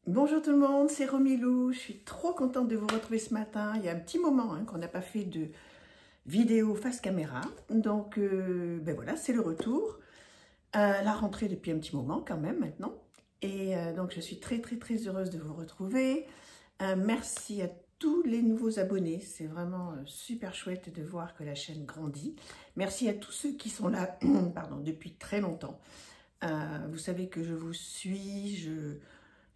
Bonjour tout le monde, c'est Romilou. Je suis trop contente de vous retrouver ce matin. Il y a un petit moment qu'on n'a pas fait de vidéo face caméra. Donc, ben voilà, c'est le retour. La rentrée depuis un petit moment quand même maintenant. Et donc, je suis très heureuse de vous retrouver. Merci à tous les nouveaux abonnés. C'est vraiment super chouette de voir que la chaîne grandit. Merci à tous ceux qui sont là pardon, depuis très longtemps. Vous savez que je vous suis, je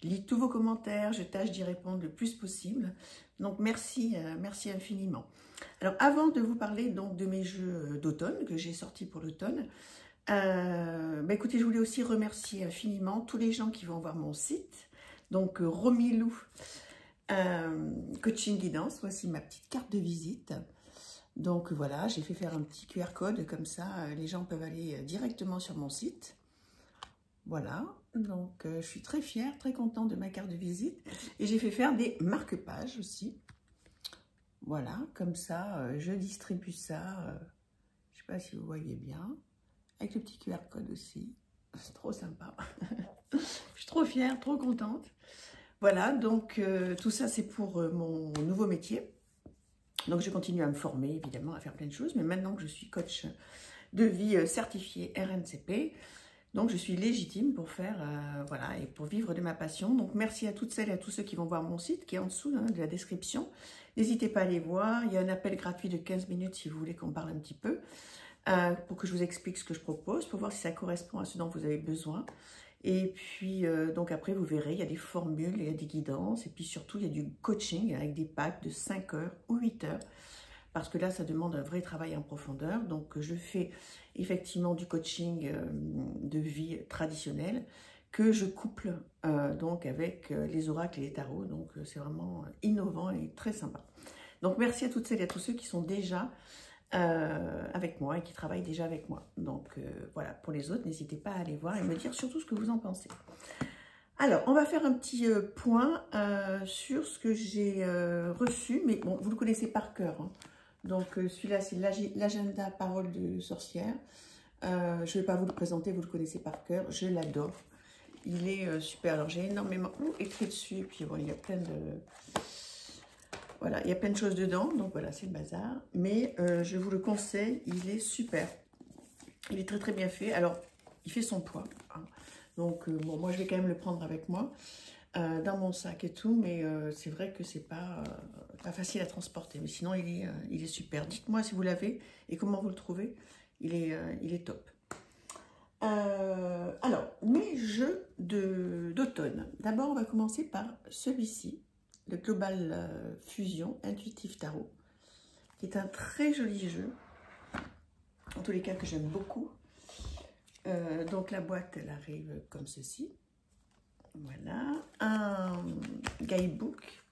lis tous vos commentaires, je tâche d'y répondre le plus possible. Donc merci, merci infiniment. Alors avant de vous parler donc de mes jeux d'automne que j'ai sortis pour l'automne, écoutez, je voulais aussi remercier infiniment tous les gens qui vont voir mon site. Donc Romilou Coaching Guidance, voici ma petite carte de visite. Donc voilà, j'ai fait faire un petit QR code, comme ça les gens peuvent aller directement sur mon site. Voilà, donc je suis très fière, très contente de ma carte de visite. Et j'ai fait faire des marque-pages aussi. Voilà, comme ça, je distribue ça. Je ne sais pas si vous voyez bien. Avec le petit QR code aussi. C'est trop sympa. Je suis trop fière, trop contente. Voilà, donc tout ça, c'est pour mon nouveau métier. Donc je continue à me former, évidemment, à faire plein de choses. Mais maintenant que je suis coach de vie certifié RNCP, donc, je suis légitime pour faire, voilà, et pour vivre de ma passion. Donc, merci à toutes celles et à tous ceux qui vont voir mon site, qui est en dessous de la description. N'hésitez pas à aller voir. Il y a un appel gratuit de 15 minutes si vous voulez qu'on parle un petit peu, pour que je vous explique ce que je propose, pour voir si ça correspond à ce dont vous avez besoin. Et puis, donc après, vous verrez, il y a des formules, il y a des guidances, et puis surtout, il y a du coaching avec des packs de 5 heures ou 8 heures. Parce que là, ça demande un vrai travail en profondeur. Donc, je fais effectivement du coaching de vie traditionnel que je couple donc avec les oracles et les tarots. Donc, c'est vraiment innovant et très sympa. Donc, merci à toutes celles et à tous ceux qui sont déjà avec moi et qui travaillent déjà avec moi. Donc, voilà, pour les autres, n'hésitez pas à aller voir et me dire surtout ce que vous en pensez. Alors, on va faire un petit point sur ce que j'ai reçu. Mais bon, vous le connaissez par cœur, hein. Donc, celui-là, c'est l'agenda Parole de sorcière. Je ne vais pas vous le présenter, vous le connaissez par cœur. Je l'adore. Il est super. Alors, j'ai énormément écrit dessus. Et puis, bon, il y a plein de... Voilà, il y a plein de choses dedans. Donc, voilà, c'est le bazar. Mais je vous le conseille, il est super. Il est très bien fait. Alors, il fait son poids, hein. Donc, bon, moi, je vais quand même le prendre avec moi. Dans mon sac et tout, mais c'est vrai que c'est pas facile à transporter. Mais sinon, il est super. Dites-moi si vous l'avez et comment vous le trouvez. Il est top. Alors, mes jeux d'automne. D'abord, on va commencer par celui-ci, le Global Fusion Intuitive Tarot, qui est un très joli jeu. En tous les cas, que j'aime beaucoup. Donc, la boîte, elle arrive comme ceci. Voilà, un guidebook,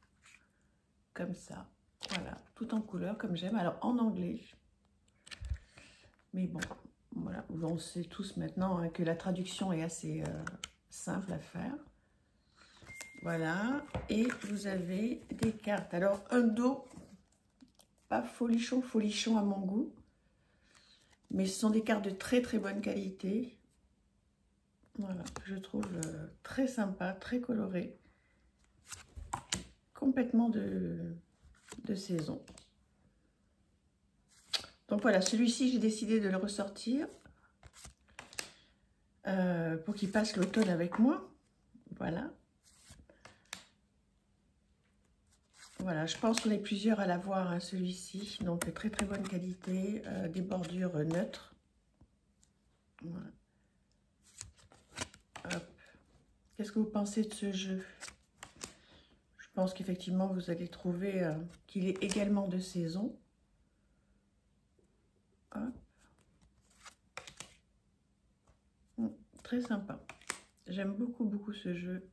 comme ça, voilà, tout en couleur, comme j'aime, alors en anglais, mais bon, voilà, on sait tous maintenant hein, que la traduction est assez simple à faire. Voilà, et vous avez des cartes, alors un dos, pas folichon à mon goût, mais ce sont des cartes de très bonne qualité. Voilà, je trouve très sympa, très coloré, complètement de saison. Donc voilà, celui-ci, j'ai décidé de le ressortir pour qu'il passe l'automne avec moi. Voilà. Voilà, je pense qu'on est plusieurs à l'avoir, hein, celui-ci. Donc très bonne qualité, des bordures neutres. Voilà. Qu'est-ce que vous pensez de ce jeu? Je pense qu'effectivement, vous allez trouver qu'il est également de saison. Hop. Très sympa. J'aime beaucoup ce jeu.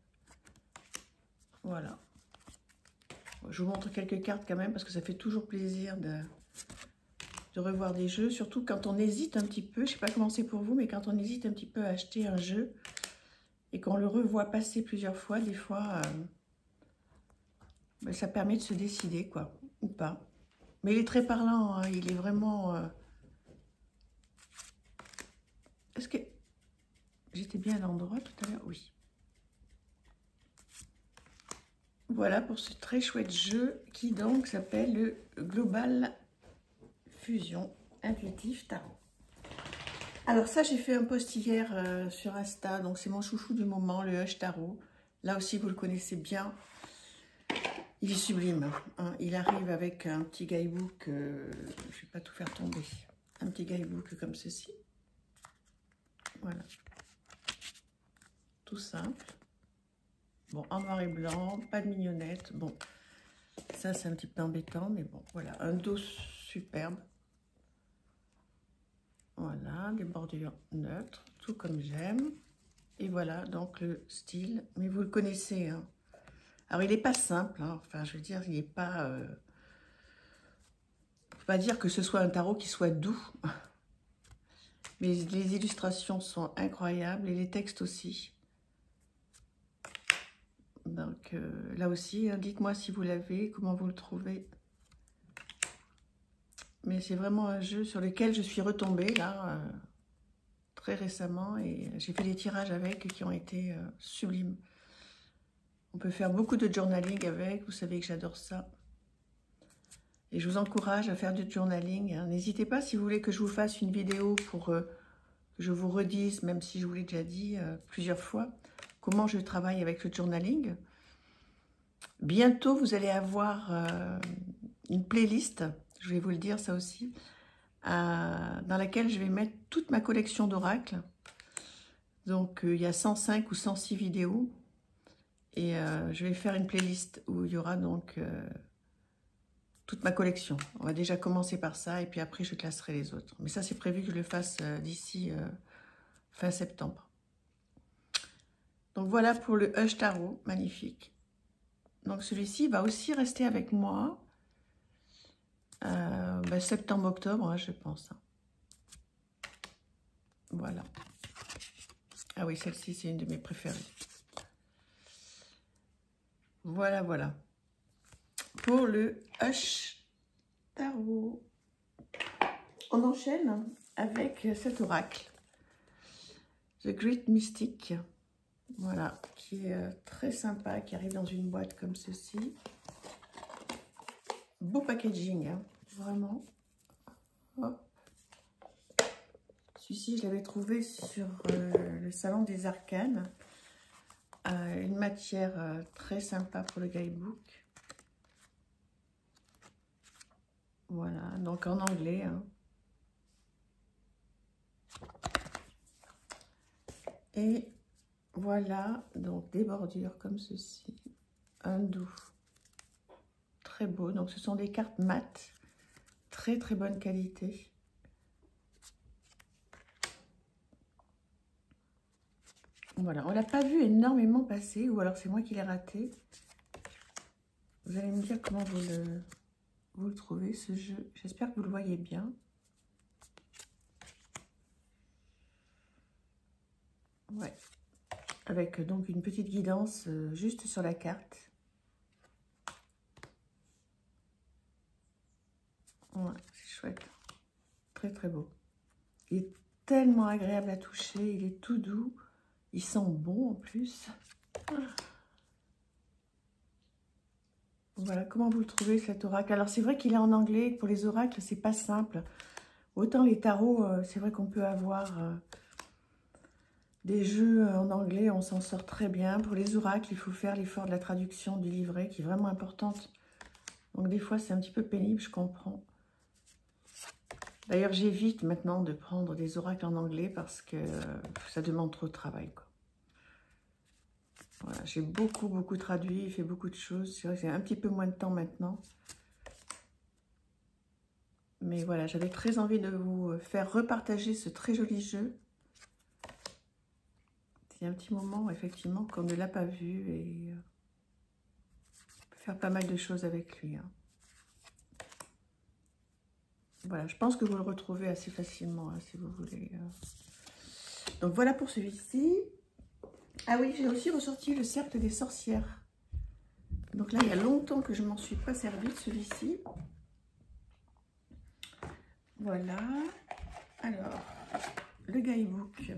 Voilà. Je vous montre quelques cartes quand même, parce que ça fait toujours plaisir de revoir des jeux. Surtout quand on hésite un petit peu. Je ne sais pas comment c'est pour vous, mais quand on hésite un petit peu à acheter un jeu et qu'on le revoit passer plusieurs fois, des fois... ça permet de se décider, quoi, ou pas. Mais il est très parlant, hein, il est vraiment... Est-ce que... J'étais bien à l'endroit tout à l'heure? Oui. Voilà pour ce très chouette jeu qui donc s'appelle le Global Fusion Intuitif Tarot. Alors ça, j'ai fait un post hier sur Insta, donc c'est mon chouchou du moment, le Hush Tarot. Là aussi, vous le connaissez bien. Il est sublime, hein. Il arrive avec un petit guidebook, je ne vais pas tout faire tomber, un petit guidebook comme ceci. Voilà. Tout simple. Bon, en noir et blanc, pas de mignonnette. Bon, ça c'est un petit peu embêtant, mais bon, voilà. Un dos superbe. Voilà, des bordures neutres, tout comme j'aime. Et voilà, donc le style. Mais vous le connaissez, hein. Alors, il n'est pas simple, hein. Enfin, je veux dire, il n'est pas... ne faut pas dire que ce soit un tarot qui soit doux. Mais les illustrations sont incroyables et les textes aussi. Donc là aussi, hein, dites-moi si vous l'avez, comment vous le trouvez. Mais c'est vraiment un jeu sur lequel je suis retombée là, très récemment. Et j'ai fait des tirages avec qui ont été sublimes. On peut faire beaucoup de journaling avec, vous savez que j'adore ça. Et je vous encourage à faire du journaling, hein. N'hésitez pas si vous voulez que je vous fasse une vidéo pour que je vous redise, même si je vous l'ai déjà dit plusieurs fois, comment je travaille avec le journaling. Bientôt, vous allez avoir une playlist, je vais vous le dire ça aussi, dans laquelle je vais mettre toute ma collection d'oracles. Donc, il y a 105 ou 106 vidéos. Et je vais faire une playlist où il y aura donc toute ma collection. On va déjà commencer par ça et puis après, je classerai les autres. Mais ça, c'est prévu que je le fasse d'ici fin septembre. Donc, voilà pour le Hush Tarot, magnifique. Donc, celui-ci va aussi rester avec moi. Septembre-octobre, hein, je pense. Voilà. Ah oui, celle-ci, c'est une de mes préférées. Voilà, voilà. Pour le Hush Tarot. On enchaîne avec cet oracle. The Great Mystic. Voilà, qui est très sympa, qui arrive dans une boîte comme ceci. Beau packaging, hein, vraiment. Hop. Celui-ci, je l'avais trouvé sur le Salon des Arcanes. Une matière très sympa pour le guidebook. Voilà, donc en anglais. Hein. Et voilà, donc des bordures comme ceci. Un doux. Très beau. Donc ce sont des cartes mates. Très très bonne qualité. Voilà, on l'a pas vu énormément passer, ou alors c'est moi qui l'ai raté. Vous allez me dire comment vous le trouvez, ce jeu. J'espère que vous le voyez bien. Ouais. Avec donc une petite guidance juste sur la carte. Ouais, c'est chouette. Très très beau. Il est tellement agréable à toucher, il est tout doux. Il sent bon en plus. Voilà, comment vous le trouvez cet oracle? Alors c'est vrai qu'il est en anglais, pour les oracles c'est pas simple. Autant les tarots, c'est vrai qu'on peut avoir des jeux en anglais, on s'en sort très bien. Pour les oracles, il faut faire l'effort de la traduction du livret qui est vraiment importante. Donc des fois c'est un petit peu pénible, je comprends. D'ailleurs j'évite maintenant de prendre des oracles en anglais parce que ça demande trop de travail, quoi. Voilà, j'ai beaucoup traduit, fait beaucoup de choses. C'est vrai que j'ai un petit peu moins de temps maintenant. Mais voilà, j'avais très envie de vous faire repartager ce très joli jeu. C'est un petit moment, effectivement, qu'on ne l'a pas vu. Et on peut faire pas mal de choses avec lui. Hein. Voilà, je pense que vous le retrouvez assez facilement, hein, si vous voulez. Donc voilà pour celui-ci. Ah oui, j'ai aussi ressorti le cercle des sorcières. Donc là, il y a longtemps que je ne m'en suis pas servi de celui-ci. Voilà. Alors, le guidebook.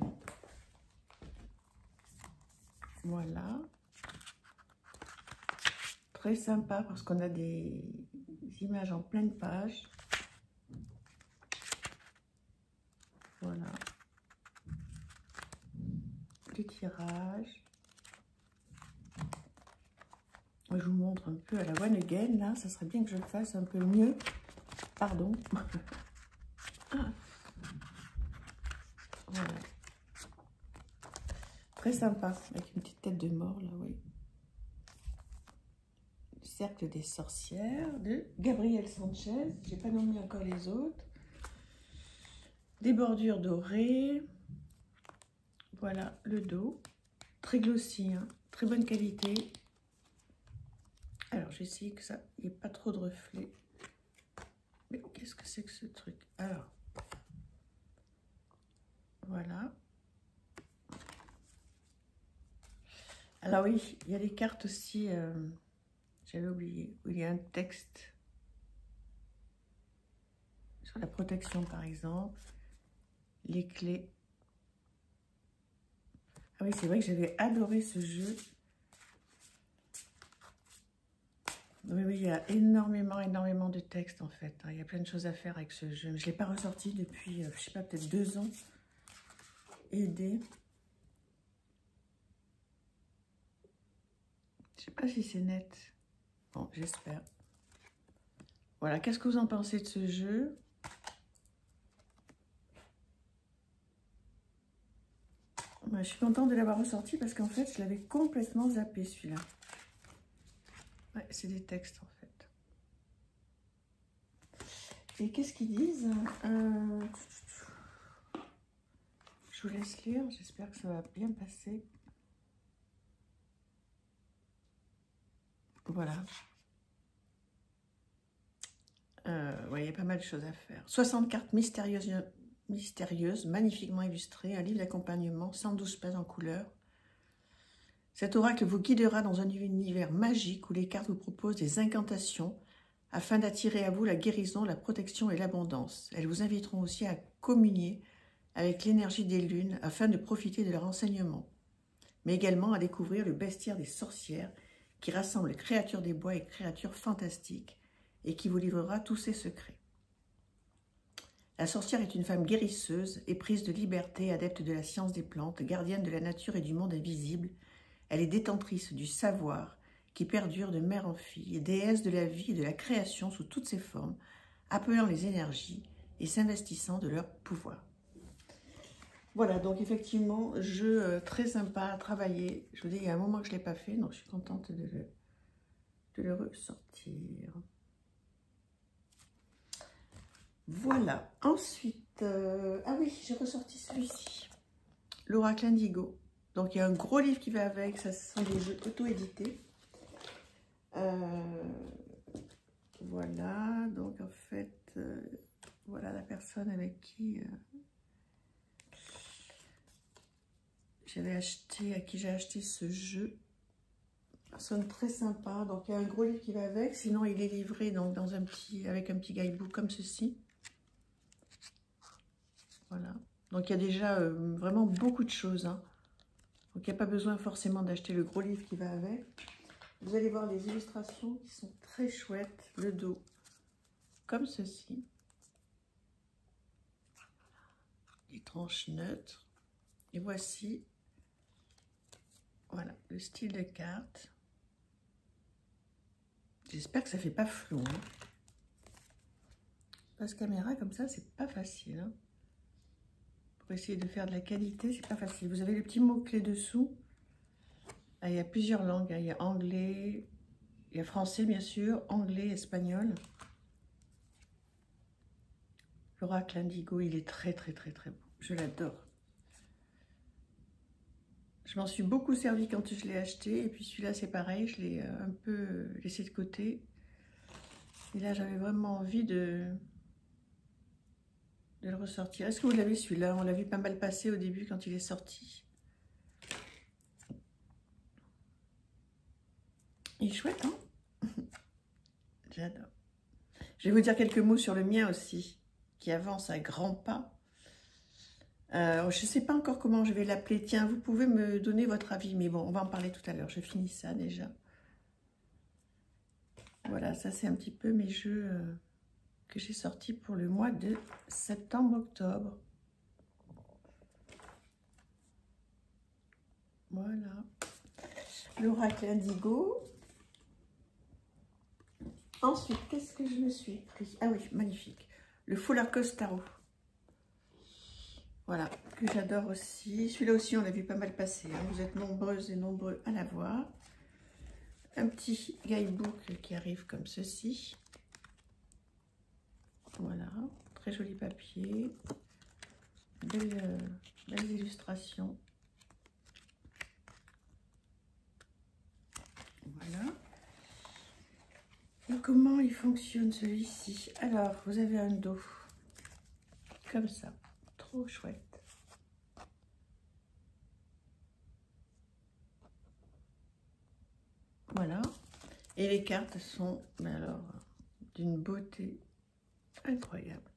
Voilà. très sympa parce qu'on a des images en pleine page. Voilà. Le tirage. Je vous montre un peu à la one again, là. Ça serait bien que je le fasse un peu mieux. Pardon. Voilà. Très sympa, avec une petite tête de mort, là, oui. Le cercle des sorcières de Gabriel Sanchez. J'ai pas nommé encore les autres. Des bordures dorées. Voilà, le dos. Très glossy, hein. Très bonne qualité. Alors, j'essaie que ça, il n'y ait pas trop de reflets. Mais qu'est-ce que c'est que ce truc? Alors, voilà. Alors oui, il y a des cartes aussi, j'avais oublié, où il y a un texte sur la protection, par exemple. Les clés. Ah oui, c'est vrai que j'avais adoré ce jeu. Oui, oui, il y a énormément de textes, en fait. Il y a plein de choses à faire avec ce jeu. Je ne l'ai pas ressorti depuis, je ne sais pas, peut-être 2 ans. Aider. Je ne sais pas si c'est net. Bon, j'espère. Voilà, qu'est-ce que vous en pensez de ce jeu? Je suis contente de l'avoir ressorti parce qu'en fait, je l'avais complètement zappé, celui-là. Ouais, c'est des textes, en fait. Et qu'est-ce qu'ils disent? Je vous laisse lire. J'espère que ça va bien passer. Voilà. Ouais, il y a pas mal de choses à faire. 60 cartes mystérieuses, magnifiquement illustrées, un livre d'accompagnement, 112 pages en couleur. Cet oracle vous guidera dans un univers magique où les cartes vous proposent des incantations afin d'attirer à vous la guérison, la protection et l'abondance. Elles vous inviteront aussi à communier avec l'énergie des lunes afin de profiter de leur enseignement, mais également à découvrir le bestiaire des sorcières qui rassemble créatures des bois et créatures fantastiques et qui vous livrera tous ses secrets. La sorcière est une femme guérisseuse, éprise de liberté, adepte de la science des plantes, gardienne de la nature et du monde invisible. Elle est détentrice du savoir qui perdure de mère en fille, et déesse de la vie et de la création sous toutes ses formes, appelant les énergies et s'investissant de leur pouvoir. Voilà, donc effectivement, jeu très sympa à travailler. Je vous dis, il y a un moment que je ne l'ai pas fait, donc je suis contente de le ressortir. Voilà, ensuite, ah oui, j'ai ressorti celui-ci, l'Oracle Indigo. Donc il y a un gros livre qui va avec, ça ce sont des jeux auto-édités. Voilà, donc en fait, voilà la personne avec qui à qui j'ai acheté ce jeu. Personne très sympa, donc il y a un gros livre qui va avec, sinon il est livré donc dans un petit, avec un petit guidebook comme ceci. Voilà, donc il y a déjà vraiment beaucoup de choses, hein. Donc il n'y a pas besoin forcément d'acheter le gros livre qui va avec. Vous allez voir les illustrations qui sont très chouettes, le dos comme ceci. Les tranches neutres. Et voici, voilà, le style de carte. J'espère que ça ne fait pas flou, hein. Passe caméra comme ça, c'est pas facile, hein. Pour essayer de faire de la qualité, c'est pas facile. Vous avez le petit mot-clé dessous. Ah, il y a plusieurs langues, hein. Il y a anglais, il y a français bien sûr, anglais, espagnol. L'Oracle Indigo, il est très beau. Je l'adore. Je m'en suis beaucoup servi quand je l'ai acheté. Et puis celui-là, c'est pareil. Je l'ai un peu laissé de côté. Et là, j'avais vraiment envie de le ressortir. Est-ce que vous l'avez celui-là? On l'a vu pas mal passer au début quand il est sorti. Il est chouette, hein? J'adore. Je vais vous dire quelques mots sur le mien aussi, qui avance à grands pas. Je ne sais pas encore comment je vais l'appeler. Tiens, vous pouvez me donner votre avis, mais bon, on va en parler tout à l'heure. Je finis ça déjà. Voilà, ça c'est un petit peu mes jeux que j'ai sortis pour le mois de septembre-octobre. Voilà. L'oracle indigo. Ensuite, qu'est-ce que je me suis pris? Ah oui, magnifique. Le Full Arcos Tarot. Voilà, que j'adore aussi. Celui-là aussi, on l'a vu pas mal passer. Hein. Vous êtes nombreuses et nombreux à l'avoir. Un petit guidebook qui arrive comme ceci. Voilà, très joli papier. Belles illustrations. Voilà. Et comment il fonctionne celui-ci? Alors, vous avez un dos comme ça. Trop chouette. Voilà. Et les cartes sont, mais alors, d'une beauté incroyable.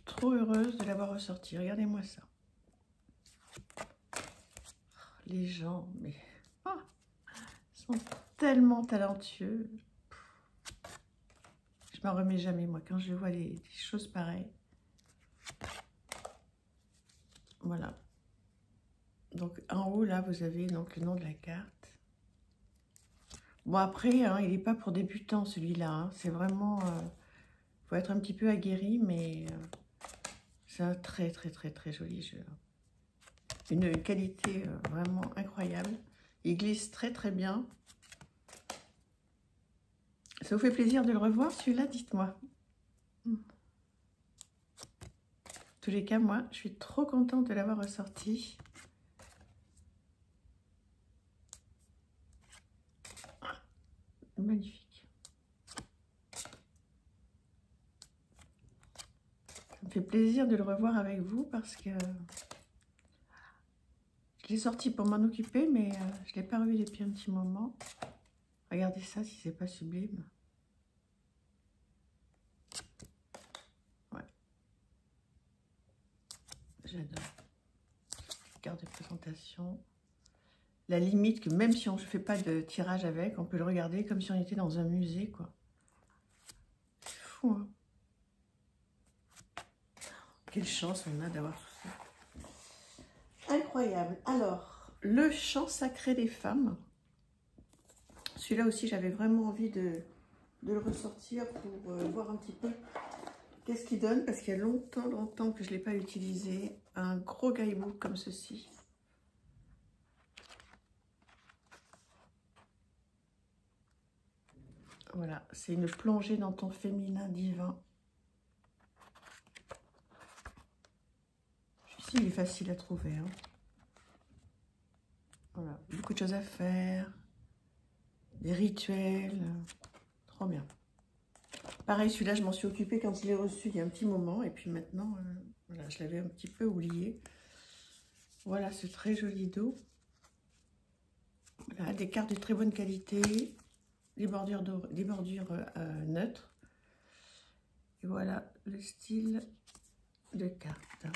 Trop heureuse de l'avoir ressorti. Regardez-moi ça. Les gens, mais sont tellement talentueux. Je m'en remets jamais, moi, quand je vois des choses pareilles. Voilà. Donc, en haut, là, vous avez donc le nom de la carte. Bon, après, hein, il n'est pas pour débutants, celui-là. Hein. C'est vraiment... faut être un petit peu aguerri, mais c'est un très, très, très, très joli jeu. Une qualité vraiment incroyable. Il glisse très, très bien. Ça vous fait plaisir de le revoir, celui-là? Dites-moi. En tous les cas, moi, je suis trop contente de l'avoir ressorti. Magnifique. Ça me fait plaisir de le revoir avec vous parce que je l'ai sorti pour m'en occuper, mais je ne l'ai pas revu depuis un petit moment. Regardez ça, si c'est pas sublime. Ouais. J'adore. Carte de présentation. La limite que même si on ne fait pas de tirage avec, on peut le regarder comme si on était dans un musée, quoi. C'est fou, hein. Quelle chance on a d'avoir tout ça. Incroyable. Alors, le chant sacré des femmes. Celui-là aussi, j'avais vraiment envie de le ressortir pour voir un petit peu qu'est-ce qu'il donne. Parce qu'il y a longtemps que je ne l'ai pas utilisé. Un gros guidebook comme ceci. Voilà, c'est une plongée dans ton féminin divin. Celui-ci, il est facile à trouver. Hein. Voilà, beaucoup de choses à faire. Des rituels. Trop bien. Pareil, celui-là, je m'en suis occupée quand je l'ai reçu il y a un petit moment. Et puis maintenant, voilà, je l'avais un petit peu oublié. Voilà, ce très joli dos. Voilà, des cartes de très bonne qualité. Des bordures neutres. Et voilà le style de carte.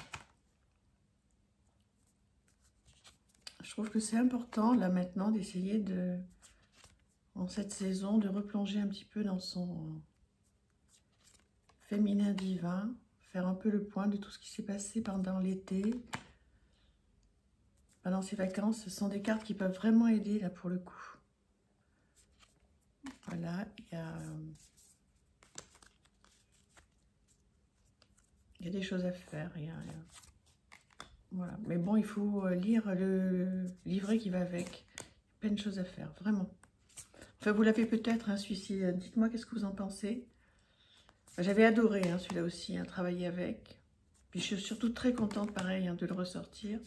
Je trouve que c'est important, là, maintenant, d'essayer de, en cette saison, de replonger un petit peu dans son féminin divin, faire un peu le point de tout ce qui s'est passé pendant l'été, pendant ces vacances. Ce sont des cartes qui peuvent vraiment aider, là, pour le coup. Voilà, il y a des choses à faire. Voilà. Mais bon, il faut lire le livret qui va avec. Plein de choses à faire, vraiment. Enfin, vous l'avez peut-être, hein, celui-ci. Dites-moi, qu'est-ce que vous en pensez? J'avais adoré, hein, celui-là aussi, hein, travailler avec. Puis je suis surtout très contente, pareil, hein, de le ressortir.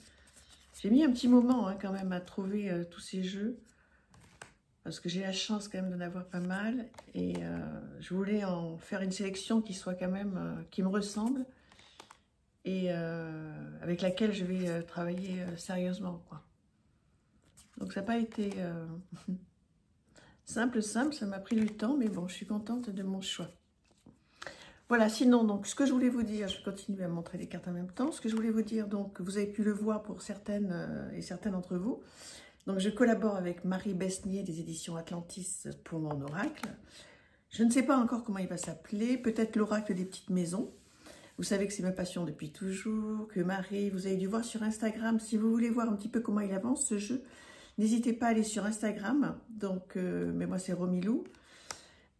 J'ai mis un petit moment, hein, quand même, à trouver tous ces jeux. Parce que j'ai la chance quand même d'en avoir pas mal. Et je voulais en faire une sélection qui soit quand même, qui me ressemble. Et avec laquelle je vais travailler sérieusement, quoi. Donc ça n'a pas été simple, ça m'a pris du temps, mais bon, je suis contente de mon choix. Voilà, sinon, donc, ce que je voulais vous dire, je vais continuer à montrer les cartes en même temps. Ce que je voulais vous dire, donc, vous avez pu le voir pour certaines et certains d'entre vous. Donc, je collabore avec Marie Besnier des éditions Atlantis pour mon oracle. Je ne sais pas encore comment il va s'appeler, peut-être l'oracle des petites maisons. Vous savez que c'est ma passion depuis toujours, que Marie, vous avez dû voir sur Instagram. Si vous voulez voir un petit peu comment il avance, ce jeu, n'hésitez pas à aller sur Instagram. Donc, mais moi, c'est Romilou.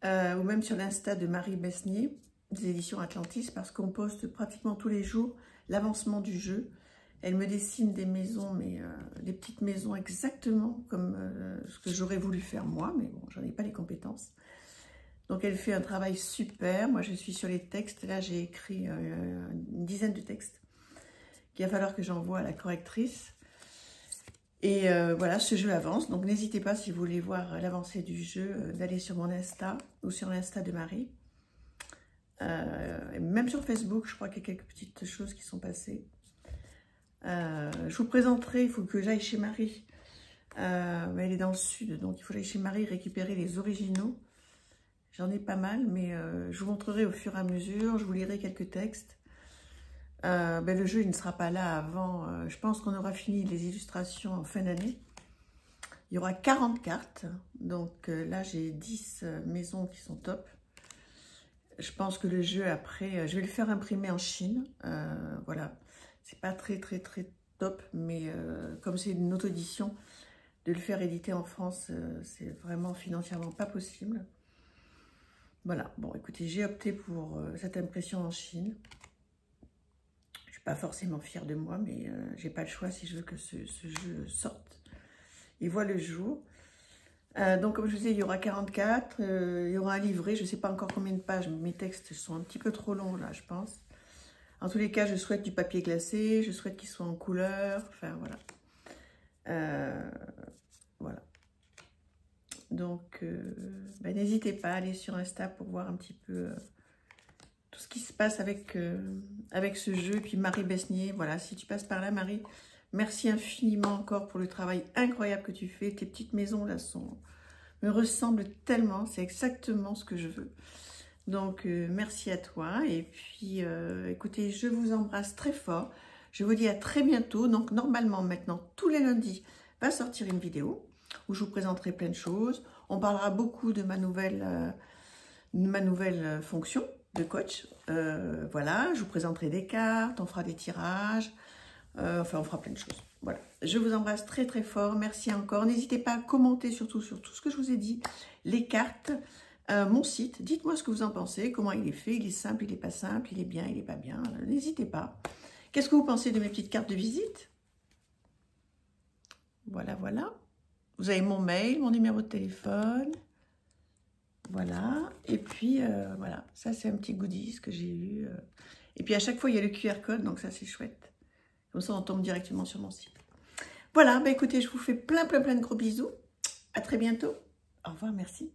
Ou même sur l'Insta de Marie Besnier, des éditions Atlantis, parce qu'on poste pratiquement tous les jours l'avancement du jeu. Elle me dessine des maisons, mais des petites maisons exactement comme ce que j'aurais voulu faire moi, mais bon, j'en ai pas les compétences. Donc elle fait un travail super. Moi je suis sur les textes, là j'ai écrit une dizaine de textes qu'il va falloir que j'envoie à la correctrice. Et voilà, ce jeu avance, donc n'hésitez pas si vous voulez voir l'avancée du jeu, d'aller sur mon Insta ou sur l'Insta de Marie. Même sur Facebook, je crois qu'il y a quelques petites choses qui sont passées. Je vous présenterai, il faut que j'aille chez Marie. Mais elle est dans le sud, donc il faut que j'aille chez Marie récupérer les originaux. J'en ai pas mal, mais je vous montrerai au fur et à mesure, je vous lirai quelques textes. Le jeu il ne sera pas là avant, je pense qu'on aura fini les illustrations en fin d'année. Il y aura 40 cartes, donc là j'ai 10 maisons qui sont top. Je pense que le jeu après, je vais le faire imprimer en Chine, voilà. C'est pas très top, mais comme c'est une auto-édition, de le faire éditer en France, c'est vraiment financièrement pas possible. Voilà, bon écoutez, j'ai opté pour cette impression en Chine. Je suis pas forcément fière de moi, mais j'ai pas le choix si je veux que ce jeu sorte et voit le jour. Donc comme je vous disais, il y aura 44, il y aura un livret, je sais pas encore combien de pages, mes textes sont un petit peu trop longs là, je pense. En tous les cas, je souhaite du papier glacé, je souhaite qu'il soit en couleur, enfin voilà. Voilà. Donc, n'hésitez pas à aller sur Insta pour voir un petit peu tout ce qui se passe avec ce jeu. Et puis Marie Besnier, voilà, si tu passes par là, Marie, merci infiniment encore pour le travail incroyable que tu fais. Tes petites maisons là me ressemblent tellement, c'est exactement ce que je veux. Donc, merci à toi. Et puis, écoutez, je vous embrasse très fort. Je vous dis à très bientôt. Donc, normalement, maintenant, tous les lundis, va sortir une vidéo où je vous présenterai plein de choses. On parlera beaucoup de ma nouvelle fonction de coach. Voilà, je vous présenterai des cartes, on fera des tirages. Enfin, on fera plein de choses. Voilà, je vous embrasse très très fort. Merci encore. N'hésitez pas à commenter surtout sur tout ce que je vous ai dit. Les cartes. Mon site, dites-moi ce que vous en pensez, comment il est fait, il est simple, il n'est pas simple, il est bien, il n'est pas bien, n'hésitez pas. Qu'est-ce que vous pensez de mes petites cartes de visite? Voilà, voilà. Vous avez mon mail, mon numéro de téléphone, voilà. Et puis, voilà, ça c'est un petit goodies que j'ai eu. Et puis à chaque fois, il y a le QR code, donc ça c'est chouette. Comme ça, on tombe directement sur mon site. Voilà, écoutez, je vous fais plein de gros bisous. À très bientôt. Au revoir, merci.